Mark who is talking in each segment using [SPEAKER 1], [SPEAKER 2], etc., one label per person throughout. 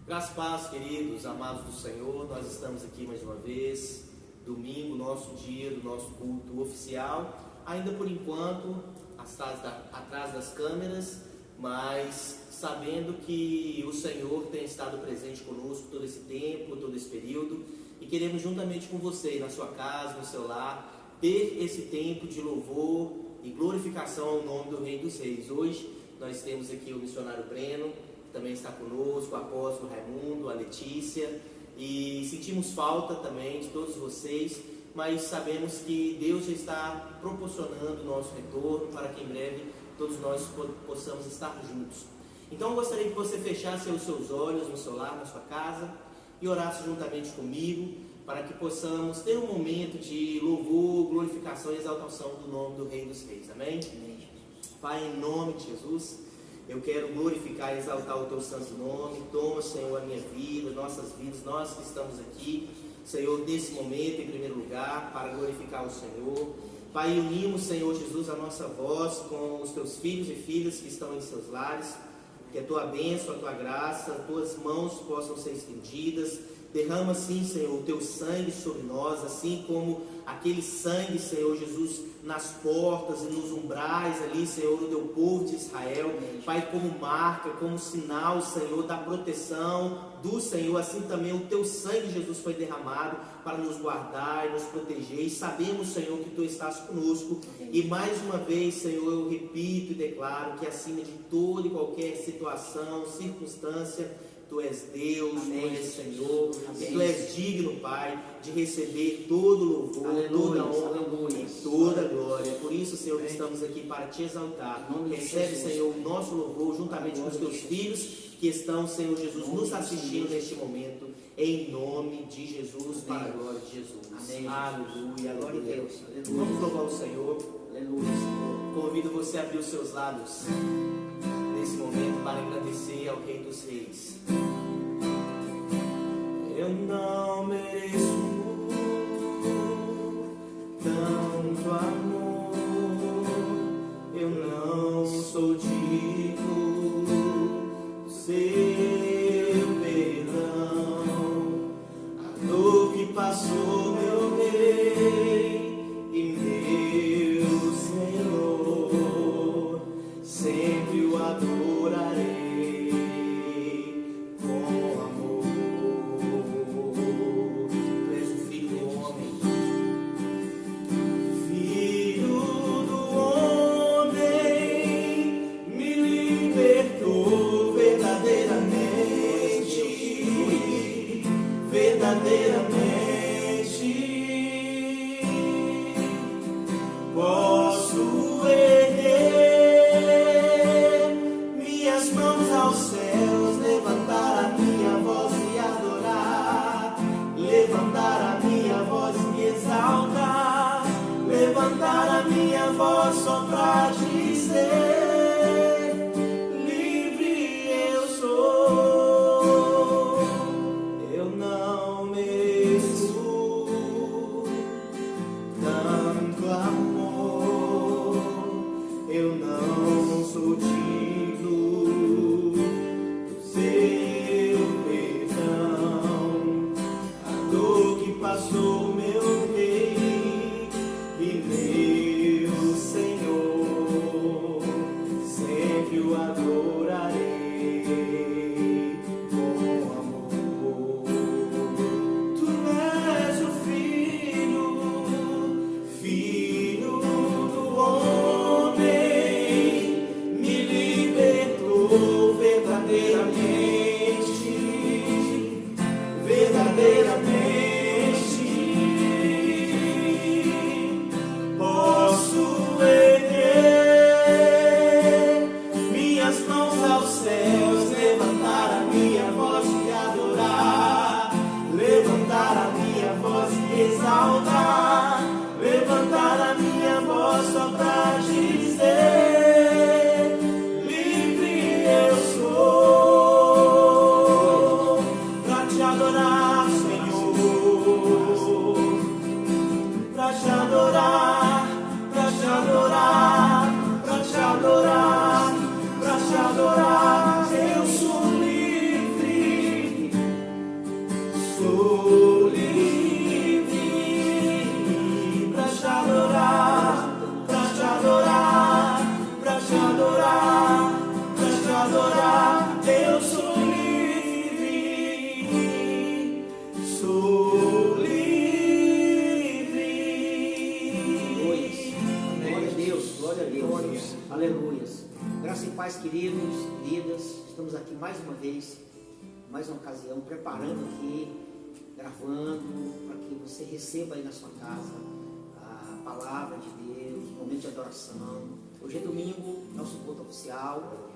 [SPEAKER 1] Graças a Deus, queridos, amados do Senhor, nós estamos aqui mais uma vez, domingo, nosso dia do nosso culto oficial, ainda por enquanto atrás das câmeras, mas sabendo que o Senhor tem estado presente conosco todo esse tempo, todo esse período, e queremos juntamente com você, na sua casa, no seu lar, ter esse tempo de louvor e glorificação ao nome do Rei dos Reis. Hoje nós temos aqui o missionário Breno, também está conosco, o apóstolo Raimundo, a Letícia, e sentimos falta também de todos vocês, mas sabemos que Deus já está proporcionando o nosso retorno para que em breve todos nós possamos estar juntos. Então eu gostaria que você fechasse os seus olhos no seu lar, na sua casa, e orasse juntamente comigo, para que possamos ter um momento de louvor, glorificação e exaltação do nome do Rei dos Reis. Amém? Amém. Pai, em nome de Jesus, eu quero glorificar e exaltar o Teu santo nome. Toma, Senhor, a minha vida, nossas vidas, nós que estamos aqui, Senhor, nesse momento, em primeiro lugar, para glorificar o Senhor. Pai, unimos, Senhor Jesus, a nossa voz com os Teus filhos e filhas que estão em seus lares. Que a Tua bênção, a Tua graça, as Tuas mãos possam ser estendidas. Derrama, sim, Senhor, o Teu sangue sobre nós, assim como aquele sangue, Senhor Jesus, nas portas e nos umbrais ali, Senhor, do Teu povo de Israel. Pai, como marca, como sinal, Senhor, da proteção do Senhor, assim também o Teu sangue, Jesus, foi derramado para nos guardar e nos proteger. E sabemos, Senhor, que Tu estás conosco. E mais uma vez, Senhor, eu repito e declaro que acima de toda e qualquer situação, circunstância, Tu és Deus, Amém. Tu és Senhor, Amém. E Tu és digno, Pai, de receber todo louvor, aleluia, toda honra, aleluia. E toda glória. Por isso, Senhor, que estamos aqui para Te exaltar. Recebe, Senhor, o nosso louvor juntamente com os Teus filhos que estão, Senhor Jesus, nos assistindo neste momento, em nome de Jesus, para a glória de Jesus. Amém. Aleluia, glória a Deus. Vamos louvar o Senhor. Aleluia, Senhor. Convido você a abrir os seus lábios nesse momento para agradecer ao Rei dos Reis. Eu não mereço tanto amor, eu não sou digno do seu perdão. A dor que passou, meu Rei e meu Senhor, sempre o adorarei com amor. Tu és o Filho do homem, Filho do homem, me libertou verdadeiramente, verdadeiramente. Posso erguer minhas mãos aos céus, levantar a minha voz e adorar, levantar a minha voz e exaltar, levantar a minha voz só pra dizer: livre eu sou. Eu não mereço
[SPEAKER 2] aqui mais uma vez, mais uma ocasião, preparando aqui, gravando, para que você receba aí na sua casa a palavra de Deus, momento de adoração. Hoje é domingo, nosso culto oficial.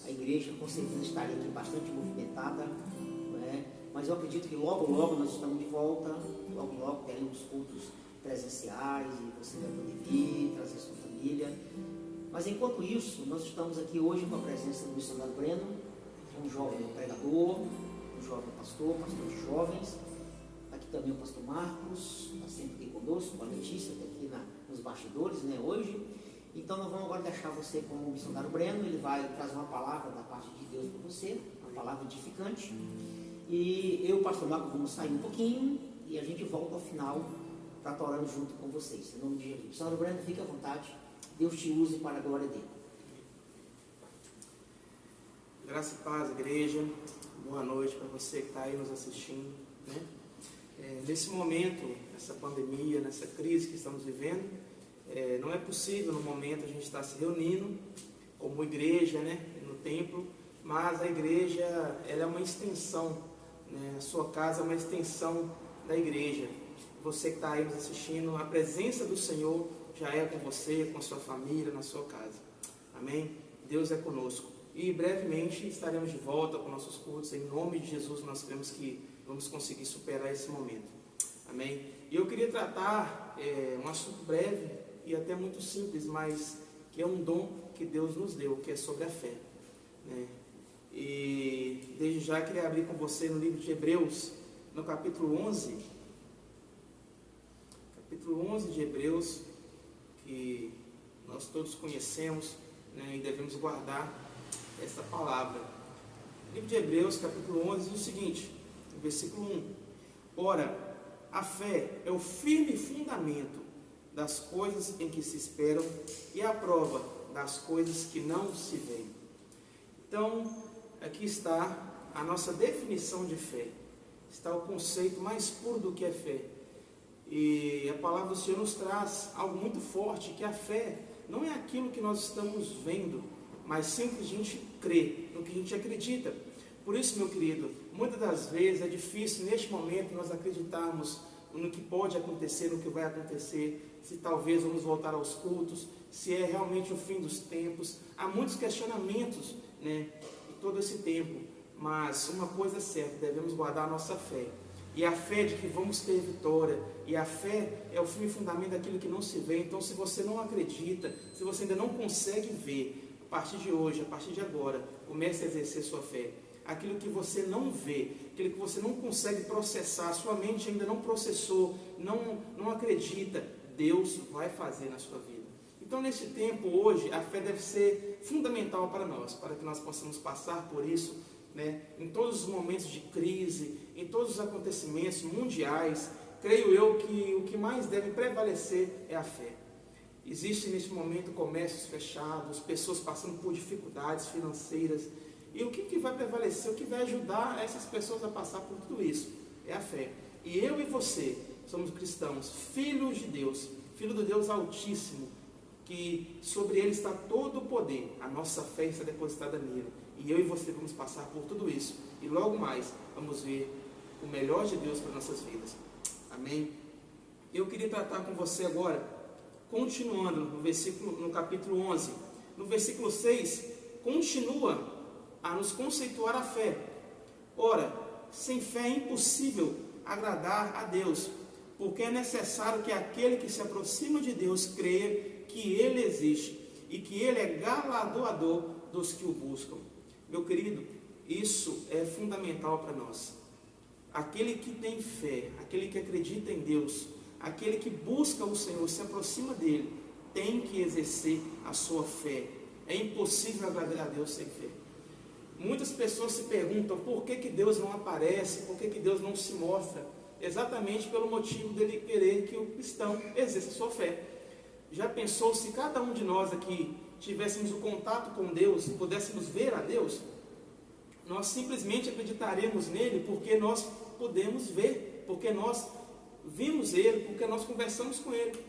[SPEAKER 2] A igreja com certeza estaria aqui bastante movimentada, né? Mas eu acredito que logo nós estamos de volta, logo teremos cultos presenciais e você vai poder vir, trazer sua família. Mas enquanto isso, nós estamos aqui hoje com a presença do missionário Breno, um jovem pregador, um jovem pastor de jovens. Aqui também o pastor Marcos, está sempre aqui conosco, a Letícia está aqui nos bastidores, né, hoje. Então nós vamos agora deixar você com o missionário Breno, ele vai trazer uma palavra da parte de Deus para você, uma palavra edificante. E eu e o pastor Marcos vamos sair um pouquinho e a gente volta ao final para estar orando junto com vocês. Em nome de Jesus. Missionário Breno, fique à vontade. Deus te use para a glória dele.
[SPEAKER 3] Graça e paz, igreja. Boa noite para você que está aí nos assistindo, né? Nesse momento, nessa pandemia, nessa crise que estamos vivendo, não é possível no momento a gente estar se reunindo como igreja, né, no templo, mas a igreja ela é uma extensão, né? A sua casa é uma extensão da igreja. Você que está aí nos assistindo, a presença do Senhor já é com você, com a sua família, na sua casa. Amém? Deus é conosco. E brevemente estaremos de volta com nossos cultos. Em nome de Jesus nós cremos que vamos conseguir superar esse momento. Amém? E eu queria tratar um assunto breve e até muito simples, mas que é um dom que Deus nos deu, que é sobre a fé, né? E desde já queria abrir com você no livro de Hebreus, no capítulo 11. Capítulo 11 de Hebreus, que nós todos conhecemos, né, e devemos guardar esta palavra. O livro de Hebreus, capítulo 11, diz o seguinte, no versículo 1: Ora, a fé é o firme fundamento das coisas em que se esperam e a prova das coisas que não se veem. Então, aqui está a nossa definição de fé. Está o conceito mais puro do que é fé. E a palavra do Senhor nos traz algo muito forte, que a fé não é aquilo que nós estamos vendo, mas simplesmente crer no que a gente acredita. Por isso, meu querido, muitas das vezes é difícil neste momento nós acreditarmos no que pode acontecer, no que vai acontecer, se talvez vamos voltar aos cultos, se é realmente o fim dos tempos. Há muitos questionamentos, né, em todo esse tempo, mas uma coisa é certa, devemos guardar a nossa fé. E a fé de que vamos ter vitória, e a fé é o firme fundamento daquilo que não se vê. Então, se você não acredita, se você ainda não consegue ver, a partir de hoje, a partir de agora, comece a exercer sua fé. Aquilo que você não vê, aquilo que você não consegue processar, sua mente ainda não processou, não acredita, Deus vai fazer na sua vida. Então, nesse tempo, hoje, a fé deve ser fundamental para nós, para que nós possamos passar por isso, né, em todos os momentos de crise, em todos os acontecimentos mundiais. Creio eu que o que mais deve prevalecer é a fé. Existem neste momento comércios fechados, pessoas passando por dificuldades financeiras. E o que vai prevalecer, o que vai ajudar essas pessoas a passar por tudo isso? É a fé. E eu e você somos cristãos, filhos de Deus, filho do Deus Altíssimo, que sobre ele está todo o poder. A nossa fé está depositada nele. E eu e você vamos passar por tudo isso. E logo mais vamos ver o melhor de Deus para nossas vidas. Amém? Eu queria tratar com você agora, continuando no capítulo 11. No versículo 6, continua a nos conceituar a fé. Ora, sem fé é impossível agradar a Deus, porque é necessário que aquele que se aproxima de Deus creia que Ele existe e que Ele é galardoador dos que o buscam. Meu querido, isso é fundamental para nós. Aquele que tem fé, aquele que acredita em Deus, aquele que busca o Senhor, se aproxima dEle, tem que exercer a sua fé. É impossível agradar a Deus sem fé. Muitas pessoas se perguntam por que Deus não aparece, por que Deus não se mostra. Exatamente pelo motivo dele querer que o cristão exerça a sua fé. Já pensou se cada um de nós aqui tivéssemos o contato com Deus, pudéssemos ver a Deus? Nós simplesmente acreditaremos nele porque nós podemos ver, porque nós vimos ele, porque nós conversamos com ele.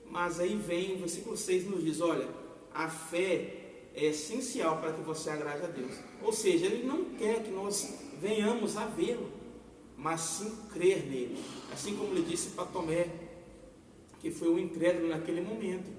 [SPEAKER 3] Mas aí vem o versículo 6 nos diz, olha, a fé é essencial para que você agrade a Deus. Ou seja, Ele não quer que nós venhamos a vê-lo, mas sim crer nele. Assim como Ele disse para Tomé, que foi o incrédulo naquele momento.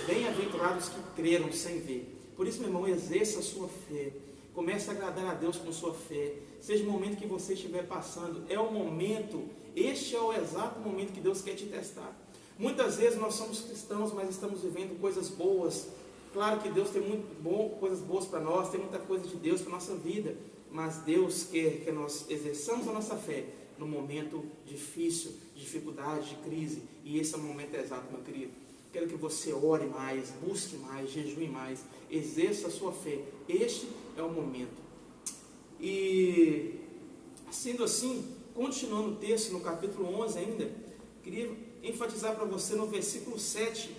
[SPEAKER 3] Bem-aventurados que creram sem ver. Por isso, meu irmão, exerça a sua fé. Comece a agradar a Deus com sua fé. Seja o momento que você estiver passando, é o momento, este é o exato momento que Deus quer te testar. Muitas vezes nós somos cristãos, mas estamos vivendo coisas boas. Claro que Deus tem coisas boas para nós, tem muita coisa de Deus para a nossa vida, mas Deus quer que nós exerçamos a nossa fé no momento difícil, de dificuldade, de crise, e esse é o momento exato, meu querido. Quero que você ore mais, busque mais, jejue mais, exerça a sua fé. Este é o momento. E, sendo assim, continuando o texto, no capítulo 11 ainda, queria enfatizar para você no versículo 7,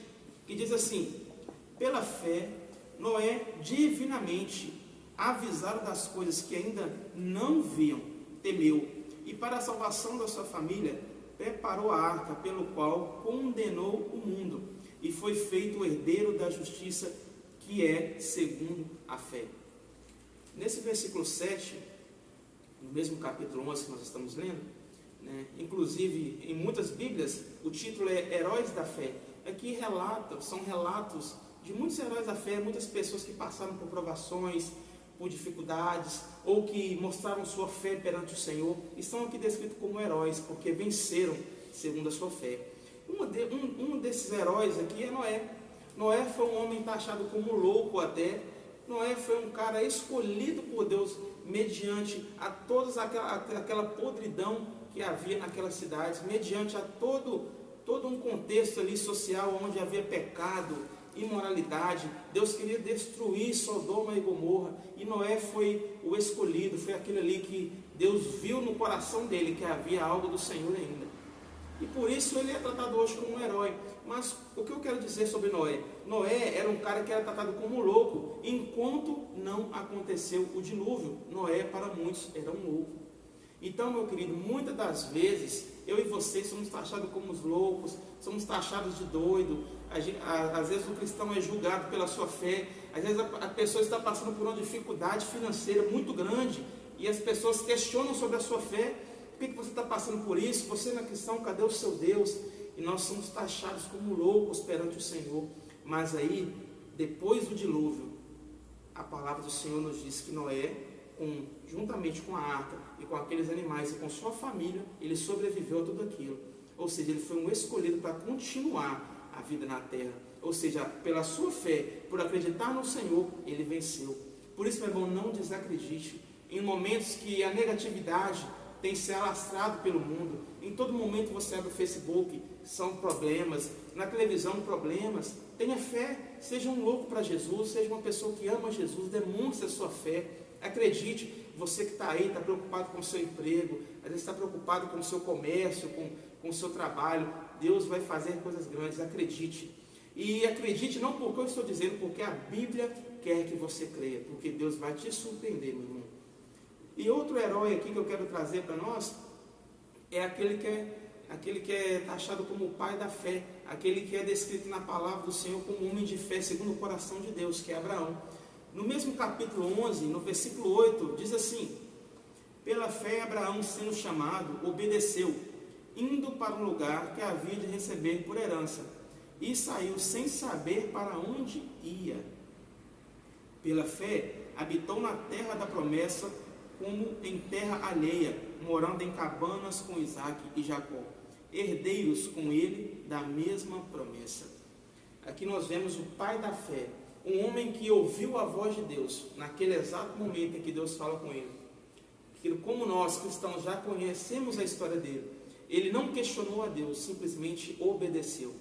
[SPEAKER 3] que diz assim: pela fé, Noé divinamente avisado das coisas que ainda não viam, temeu, e para a salvação da sua família, preparou a arca, pelo qual condenou o mundo, e foi feito o herdeiro da justiça, que é segundo a fé. Nesse versículo 7, no mesmo capítulo 11 que nós estamos lendo, inclusive em muitas Bíblias, o título é Heróis da Fé. Aqui são relatos de muitos heróis da fé, muitas pessoas que passaram por provações, por dificuldades, ou que mostraram sua fé perante o Senhor, e são aqui descritos como heróis, porque venceram segundo a sua fé. Um desses heróis aqui é Noé. Noé foi um homem taxado como louco até. Noé foi um cara escolhido por Deus mediante a toda aquela podridão que havia naquelas cidades, mediante a todo um contexto ali social onde havia pecado, imoralidade. Deus queria destruir Sodoma e Gomorra, e Noé foi o escolhido, foi aquele ali que Deus viu no coração dele que havia algo do Senhor ainda, e por isso ele é tratado hoje como um herói. Mas o que eu quero dizer sobre Noé? Noé era um cara que era tratado como louco, enquanto não aconteceu o dilúvio. Noé para muitos era um louco. Então, meu querido, muitas das vezes eu e vocês somos taxados como os loucos, somos taxados de doido. Às vezes o cristão é julgado pela sua fé, às vezes a pessoa está passando por uma dificuldade financeira muito grande, e as pessoas questionam sobre a sua fé. Por que você está passando por isso? Você não é cristão, cadê o seu Deus? E nós somos taxados como loucos perante o Senhor. Mas aí, depois do dilúvio, a palavra do Senhor nos diz que Noé, juntamente com a arca e com aqueles animais e com sua família, ele sobreviveu a tudo aquilo. Ou seja, ele foi um escolhido para continuar a vida na terra. Ou seja, pela sua fé, por acreditar no Senhor, ele venceu. Por isso, meu irmão, não desacredite. Em momentos que a negatividade tem se alastrado pelo mundo, em todo momento você abre o Facebook, são problemas, na televisão problemas, tenha fé, seja um louco para Jesus, seja uma pessoa que ama Jesus, demonstre a sua fé, acredite. Você que está aí, está preocupado com o seu emprego, às vezes está preocupado com o seu comércio, com o seu trabalho, Deus vai fazer coisas grandes, acredite. E acredite não porque eu estou dizendo, porque a Bíblia quer que você creia, porque Deus vai te surpreender, meu irmão. E outro herói aqui que eu quero trazer para nós é aquele que é taxado como o pai da fé, aquele que é descrito na palavra do Senhor como homem de fé segundo o coração de Deus, que é Abraão. No mesmo capítulo 11, no versículo 8, diz assim: pela fé Abraão, sendo chamado, obedeceu, indo para um lugar que havia de receber por herança, e saiu sem saber para onde ia. Pela fé habitou na terra da promessa, como em terra alheia, morando em cabanas com Isaac e Jacó, herdeiros com ele da mesma promessa. Aqui nós vemos o pai da fé, um homem que ouviu a voz de Deus, naquele exato momento em que Deus fala com ele. Como nós cristãos já conhecemos a história dele, ele não questionou a Deus, simplesmente obedeceu.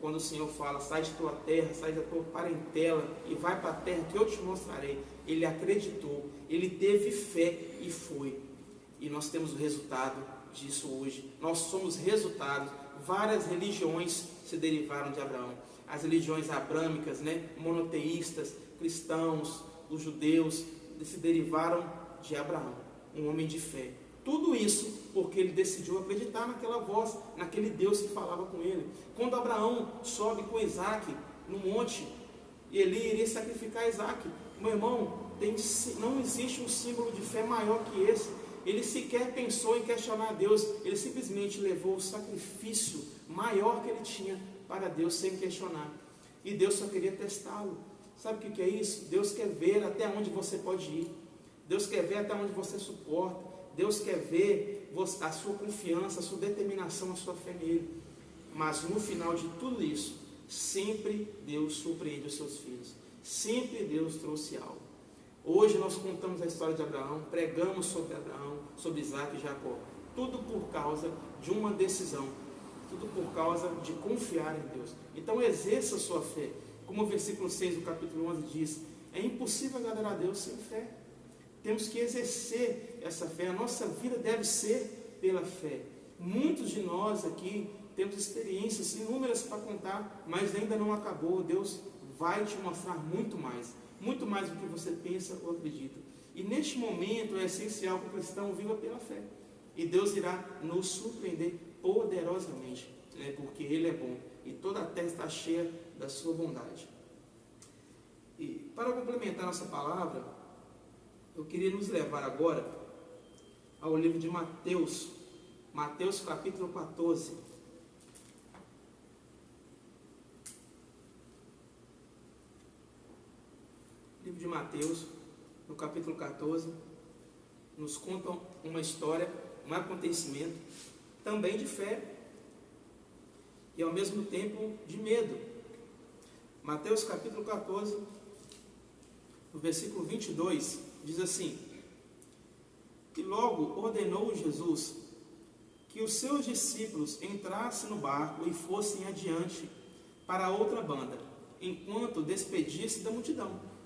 [SPEAKER 3] Quando o Senhor fala, sai de tua terra, sai da tua parentela e vai para a terra que eu te mostrarei, ele acreditou, ele teve fé e foi. E nós temos o resultado disso hoje. Nós somos resultados. Várias religiões se derivaram de Abraão. As religiões abrâmicas, monoteístas, cristãos, os judeus, se derivaram de Abraão, um homem de fé. Tudo isso porque ele decidiu acreditar naquela voz, naquele Deus que falava com ele. Quando Abraão sobe com Isaac no monte, Eli iria sacrificar Isaac. Meu irmão, não existe um símbolo de fé maior que esse. Ele sequer pensou em questionar Deus, ele simplesmente levou o sacrifício maior que ele tinha para Deus sem questionar. E Deus só queria testá-lo. Sabe o que é isso? Deus quer ver até onde você pode ir. Deus quer ver até onde você suporta. Deus quer ver a sua confiança, a sua determinação, a sua fé nele. Mas no final de tudo isso, sempre Deus surpreende os seus filhos. Sempre Deus trouxe algo. Hoje nós contamos a história de Abraão, pregamos sobre Abraão, sobre Isaac e Jacó. Tudo por causa de uma decisão. Tudo por causa de confiar em Deus. Então exerça a sua fé. Como o versículo 6 do capítulo 11 diz, é impossível agradar a Deus sem fé. Temos que exercer essa fé. A nossa vida deve ser pela fé. Muitos de nós aqui temos experiências inúmeras para contar, mas ainda não acabou. Deus vai te mostrar muito mais do que você pensa ou acredita. E neste momento é essencial que o cristão viva pela fé. E Deus irá nos surpreender poderosamente, porque Ele é bom e toda a terra está cheia da sua bondade. E para complementar nossa palavra, eu queria nos levar agora ao livro de Mateus, Mateus capítulo 14. Livro de Mateus, no capítulo 14, nos conta uma história, um acontecimento, também de fé e ao mesmo tempo de medo. Mateus capítulo 14, no versículo 22, diz assim: E logo ordenou Jesus que os seus discípulos entrassem no barco e fossem adiante para a outra banda, enquanto despedia-se da multidão.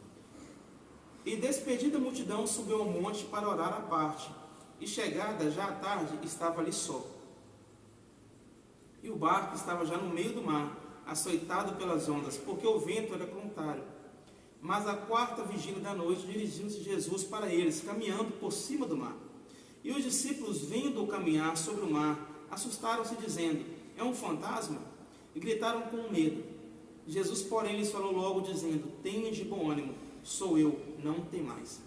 [SPEAKER 3] E despedida a multidão, subiu ao monte para orar à parte, e chegada já à tarde, estava ali só. E o barco estava já no meio do mar, açoitado pelas ondas, porque o vento era contrário. Mas à quarta vigília da noite, dirigiu-se Jesus para eles, caminhando por cima do mar. E os discípulos, vendo-o caminhar sobre o mar, assustaram-se, dizendo: É um fantasma? E gritaram com medo. Jesus, porém, lhes falou logo, dizendo: Tenham de bom ânimo, sou eu, não temais.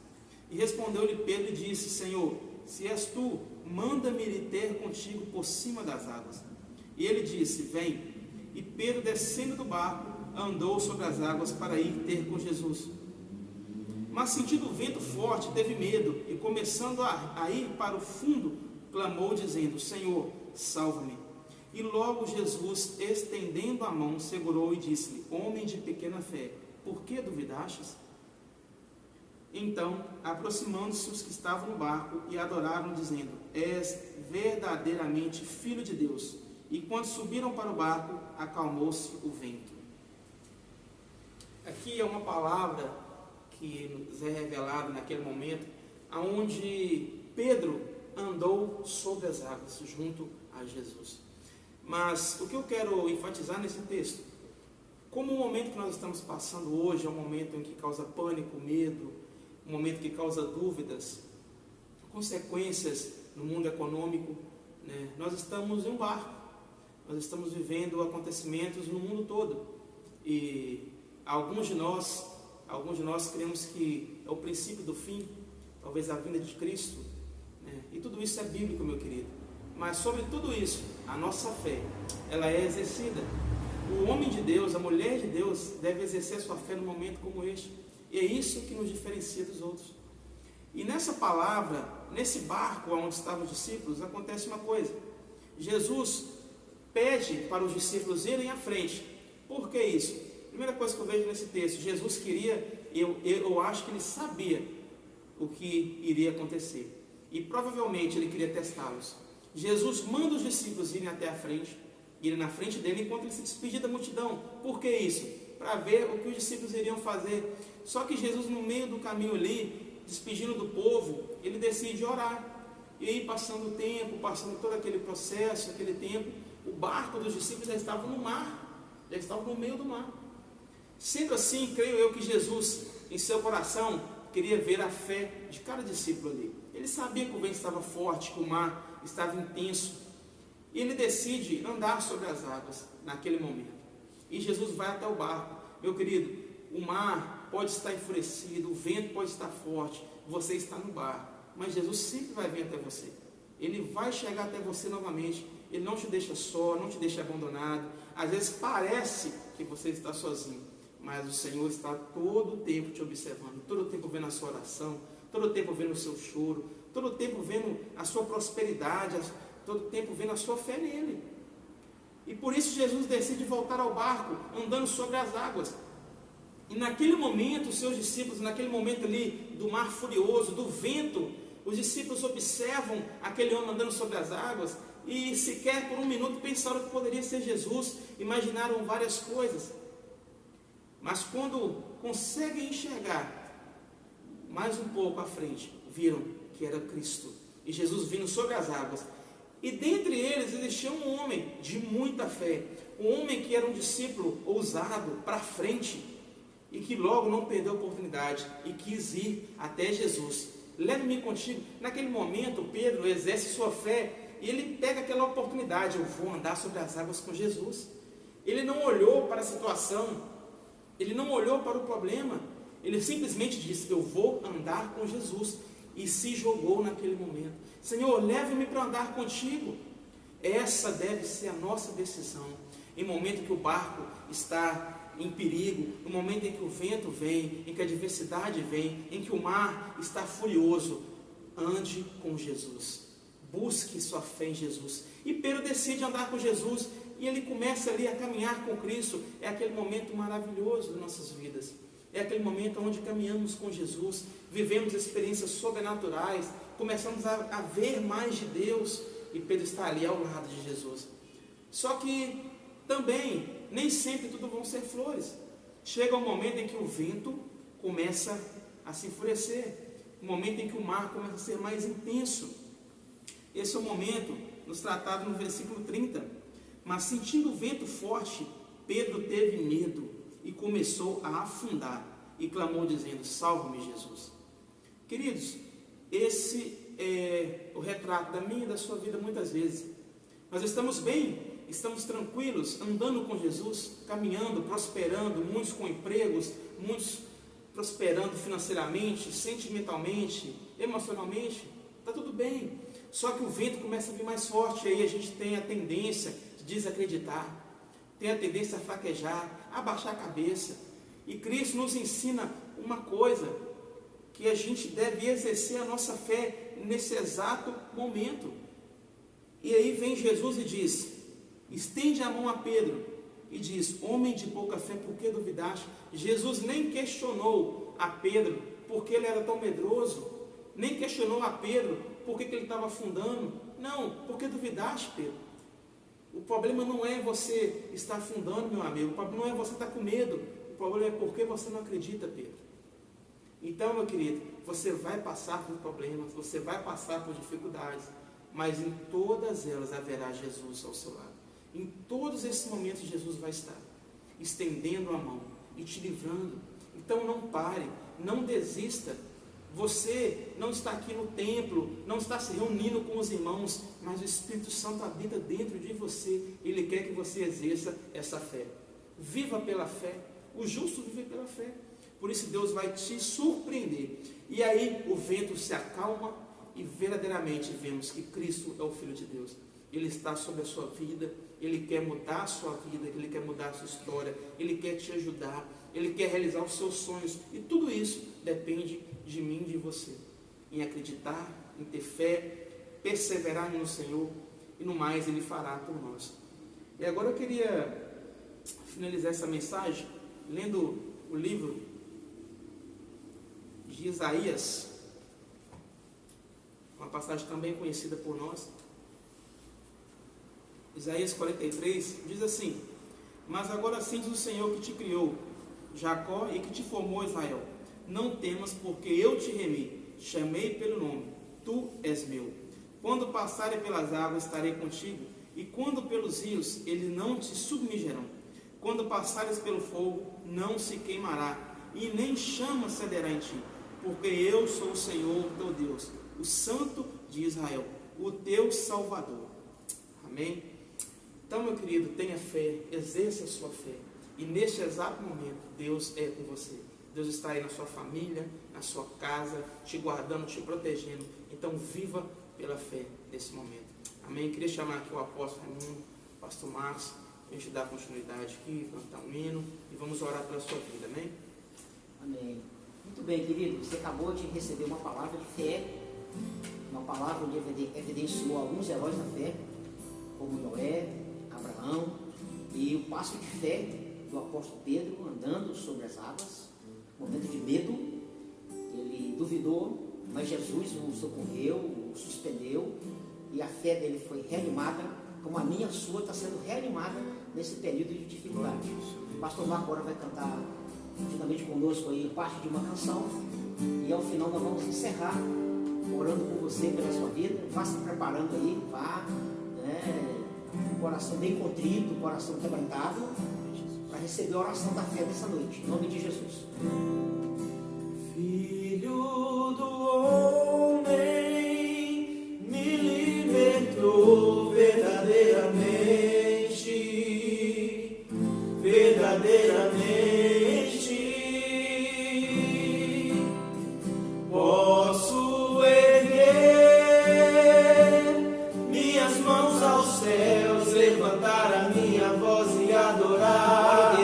[SPEAKER 3] E respondeu-lhe Pedro e disse: Senhor, se és tu, manda-me ir ter contigo por cima das águas. E ele disse: Vem. E Pedro, descendo do barco, andou sobre as águas para ir ter com Jesus. Mas sentindo o vento forte, teve medo, e começando a ir para o fundo, clamou, dizendo: Senhor, salva-me. E logo Jesus, estendendo a mão, segurou e disse-lhe: Homem de pequena fé, por que duvidastes? Então, aproximando-se os que estavam no barco, e adoraram, dizendo: És verdadeiramente Filho de Deus. E quando subiram para o barco, acalmou-se o vento. Aqui é uma palavra que nos é revelada naquele momento, onde Pedro andou sobre as águas, junto a Jesus. Mas o que eu quero enfatizar nesse texto, como o momento que nós estamos passando hoje é um momento em que causa pânico, medo, um momento que causa dúvidas, consequências no mundo econômico, nós estamos em um barco, nós estamos vivendo acontecimentos no mundo todo, e alguns de nós cremos que é o princípio do fim, talvez a vinda de Cristo, e tudo isso é bíblico, meu querido. Mas sobre tudo isso, a nossa fé, ela é exercida. O homem de Deus, a mulher de Deus, deve exercer sua fé num momento como este. E é isso que nos diferencia dos outros. E nessa palavra, nesse barco onde estavam os discípulos, acontece uma coisa. Jesus pede para os discípulos irem à frente. Por que isso? Primeira coisa que eu vejo nesse texto, Jesus queria, eu acho que ele sabia o que iria acontecer. E provavelmente ele queria testá-los. Jesus manda os discípulos irem até a frente, irem na frente dele, enquanto ele se despedia da multidão. Por que isso? Para ver o que os discípulos iriam fazer. Só que Jesus, no meio do caminho ali, despedindo do povo, ele decide orar. E aí, passando o tempo, passando todo aquele processo, aquele tempo, o barco dos discípulos já estava no mar, já estava no meio do mar. Sendo assim, creio eu que Jesus, em seu coração, queria ver a fé de cada discípulo ali. Ele sabia que o vento estava forte, que o mar estava intenso. E ele decide andar sobre as águas naquele momento. E Jesus vai até o barco. Meu querido, o mar pode estar enfurecido, o vento pode estar forte, você está no barco, mas Jesus sempre vai vir até você. Ele vai chegar até você novamente. Ele não te deixa só, não te deixa abandonado. Às vezes parece que você está sozinho, mas o Senhor está todo o tempo te observando, todo o tempo vendo a sua oração, todo o tempo vendo o seu choro, todo o tempo vendo a sua prosperidade, todo o tempo vendo a sua fé nele. E por isso Jesus decide voltar ao barco, andando sobre as águas. E naquele momento, os seus discípulos, naquele momento ali do mar furioso, do vento, os discípulos observam aquele homem andando sobre as águas e sequer por um minuto pensaram que poderia ser Jesus, imaginaram várias coisas. Mas quando conseguem enxergar mais um pouco à frente, viram que era Cristo e Jesus vindo sobre as águas. E dentre eles existia um homem de muita fé, um homem que era um discípulo ousado, para frente, e que logo não perdeu a oportunidade e quis ir até Jesus. Leve-me contigo. Naquele momento, Pedro exerce sua fé e ele pega aquela oportunidade. Eu vou andar sobre as águas com Jesus. Ele não olhou para a situação, ele não olhou para o problema, ele simplesmente disse: eu vou andar com Jesus, e se jogou naquele momento. Senhor, leve-me para andar contigo. Essa deve ser a nossa decisão. Em momento que o barco está em perigo, no momento em que o vento vem, em que a adversidade vem, em que o mar está furioso, ande com Jesus, busque sua fé em Jesus. E Pedro decide andar com Jesus, e ele começa ali a caminhar com Cristo. É aquele momento maravilhoso das nossas vidas, é aquele momento onde caminhamos com Jesus, vivemos experiências sobrenaturais, começamos a ver mais de Deus, e Pedro está ali ao lado de Jesus. Só que também, nem sempre tudo vão ser flores. Chega um momento em que o vento começa a se enfurecer, um momento em que o mar começa a ser mais intenso. Esse é o momento nos tratado no versículo 30. Mas sentindo o vento forte, Pedro teve medo e começou a afundar e clamou dizendo: salva-me, Jesus. Queridos, esse é o retrato da minha e da sua vida muitas vezes. Nós estamos bem, estamos tranquilos, andando com Jesus, caminhando, prosperando, muitos com empregos, muitos prosperando financeiramente, sentimentalmente, emocionalmente, está tudo bem. Só que o vento começa a vir mais forte, e aí a gente tem a tendência de desacreditar, tem a tendência a fraquejar, a baixar a cabeça. E Cristo nos ensina uma coisa, que a gente deve exercer a nossa fé nesse exato momento. E aí vem Jesus e diz, estende a mão a Pedro e diz: homem de pouca fé, por que duvidaste? Jesus nem questionou a Pedro porque ele era tão medroso, nem questionou a Pedro porque ele estava afundando. Não, porque duvidaste, Pedro? O problema não é você estar afundando, meu amigo, o problema não é você estar com medo, o problema é porque você não acredita, Pedro. Então, meu querido, você vai passar por problemas, você vai passar por dificuldades, mas em todas elas haverá Jesus ao seu lado. Em todos esses momentos Jesus vai estar estendendo a mão e te livrando. Então não pare, não desista. Você não está aqui no templo, não está se reunindo com os irmãos, mas o Espírito Santo habita dentro de você. Ele quer que você exerça essa fé. Viva pela fé. O justo vive pela fé. Por isso Deus vai te surpreender. E aí o vento se acalma e verdadeiramente vemos que Cristo é o Filho de Deus. Ele está sobre a sua vida, Ele quer mudar a sua vida, Ele quer mudar a sua história, Ele quer te ajudar, Ele quer realizar os seus sonhos. E tudo isso depende de mim e de você. Em acreditar, em ter fé, perseverar no Senhor, e no mais Ele fará por nós. E agora eu queria finalizar essa mensagem lendo o livro de Isaías, uma passagem também conhecida por nós. Isaías 43 diz assim: mas agora sim diz o Senhor que te criou, Jacó, e que te formou, Israel: não temas, porque eu te remi, chamei pelo nome, tu és meu. Quando passarem pelas águas, estarei contigo, e quando pelos rios, eles não te submergerão. Quando passares pelo fogo, não se queimará, e nem chama cederá em ti, porque eu sou o Senhor teu Deus, o Santo de Israel, o teu Salvador. Amém? Então, meu querido, tenha fé, exerça a sua fé. E neste exato momento, Deus é com você. Deus está aí na sua família, na sua casa, te guardando, te protegendo. Então viva pela fé nesse momento. Amém? Queria chamar aqui o apóstolo Raimundo, o pastor Marcos, a gente dar continuidade aqui, cantar um hino e vamos orar pela sua vida. Amém?
[SPEAKER 2] Amém. Muito bem, querido. Você acabou de receber uma palavra de fé, uma palavra onde evidenciou alguns heróis da fé, como Noé, Abraão, e o passo de fé do apóstolo Pedro andando sobre as águas, momento de medo, ele duvidou, mas Jesus o socorreu, o suspendeu, e a fé dele foi reanimada, como a minha, a sua, está sendo reanimada nesse período de dificuldade. O pastor Marco agora vai cantar juntamente conosco aí parte de uma canção, e ao final nós vamos encerrar orando por você, pela sua vida. Vá se preparando aí, vá, com o coração bem contrito, o coração quebrantado, para receber a oração da fé dessa noite, em nome de Jesus.
[SPEAKER 1] Filho do homem, me libertou verdadeiramente, verdadeiramente. Posso erguer minhas mãos aos céus, levantar a minha voz e adorar,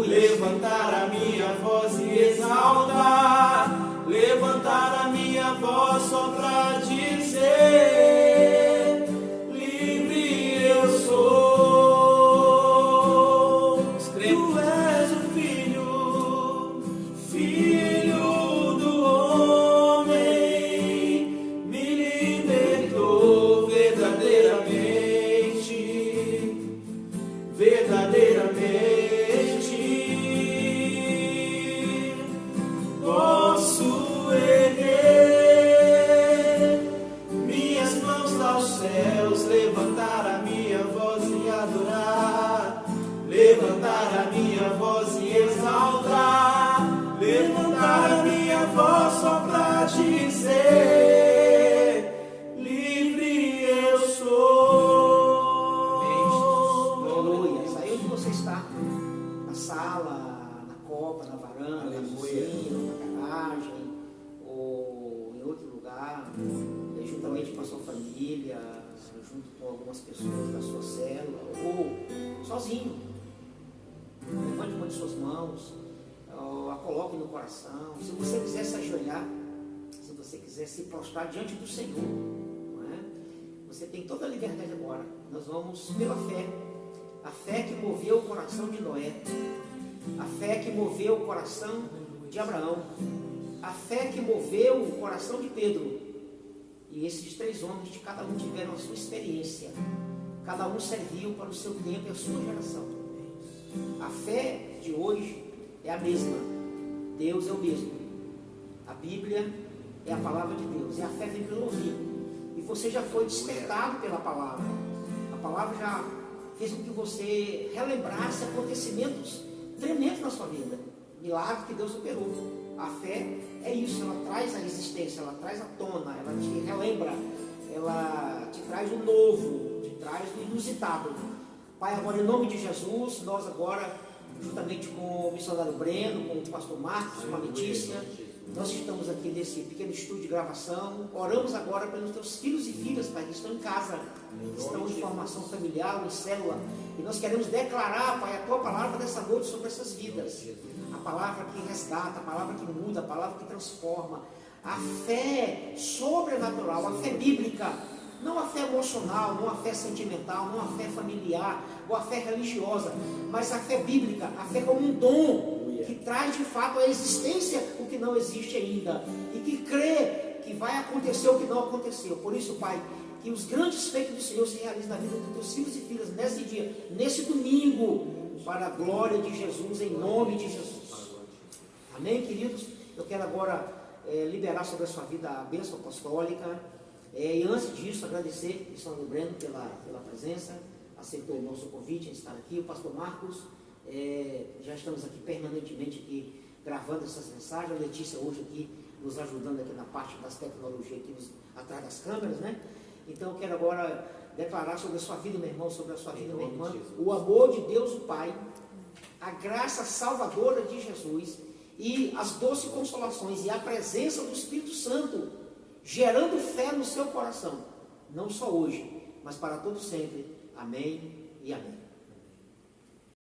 [SPEAKER 1] levantar a minha voz e exaltar, levantar a minha voz só para dizer: livre eu sou. Tu és o filho, filho do homem, me libertou verdadeiramente, verdadeiramente. Posso erguer minhas mãos aos céus, levantar a minha voz e adorar, levantar a minha voz e exaltar, levantar a minha voz só para dizer: livre eu sou.
[SPEAKER 2] Aleluia. Aí onde você está, na sala, na copa, na varanda, na cozinha, na garagem, ou em outro lugar, juntamente com a sua família, junto com algumas pessoas da sua célula, ou sozinho. Levante uma de suas mãos, a coloque no coração. Se você quiser se ajoelhar, se você quiser se prostrar diante do Senhor, não é? Você tem toda a liberdade agora. Nós vamos pela fé, a fé que moveu o coração de Noé, a fé que moveu o coração de Abraão, a fé que moveu o coração de Pedro. E esses três homens, de cada um tiveram a sua experiência, cada um serviu para o seu tempo e a sua geração. A fé de hoje é a mesma, Deus é o mesmo, a Bíblia é a palavra de Deus, e a fé vem pelo ouvir, e você já foi despertado pela palavra, a palavra já fez com que você relembrasse acontecimentos tremendos na sua vida, milagre que Deus operou. A fé é isso, ela traz a existência, ela traz à tona, ela te relembra, ela te traz o novo, te traz o inusitado. Pai, agora em nome de Jesus, nós agora, juntamente com o missionário Breno, com o pastor Marcos, com a Letícia, nós estamos aqui nesse pequeno estúdio de gravação, oramos agora pelos teus filhos e filhas, Pai, que estão em casa, que estão em formação familiar, em célula, e nós queremos declarar, Pai, a tua palavra dessa noite sobre essas vidas, a palavra que resgata, a palavra que muda, a palavra que transforma, a fé sobrenatural, a fé bíblica, não a fé emocional, não a fé sentimental, não a fé familiar, ou a fé religiosa, mas a fé bíblica, a fé como um dom, que traz de fato à existência o que não existe ainda, e que crê que vai acontecer o que não aconteceu. Por isso, Pai, que os grandes feitos do Senhor se realizem na vida dos teus filhos e filhas, nesse dia, nesse domingo, para a glória de Jesus, em nome de Jesus. Amém, queridos? Eu quero agora liberar sobre a sua vida a bênção apostólica. E antes disso, agradecer o missionário Breno pela presença, aceitou o nosso convite em estar aqui. O pastor Marcos, já estamos aqui permanentemente aqui, gravando essas mensagens. A Letícia hoje aqui nos ajudando aqui na parte das tecnologias, aqui atrás das câmeras, né? Então eu quero agora declarar sobre a sua vida, meu irmão, sobre a sua vida, minha irmã, o amor de Deus o Pai, a graça salvadora de Jesus e as doces consolações e a presença do Espírito Santo, gerando fé no seu coração, não só hoje, mas para todo sempre. Amém e amém.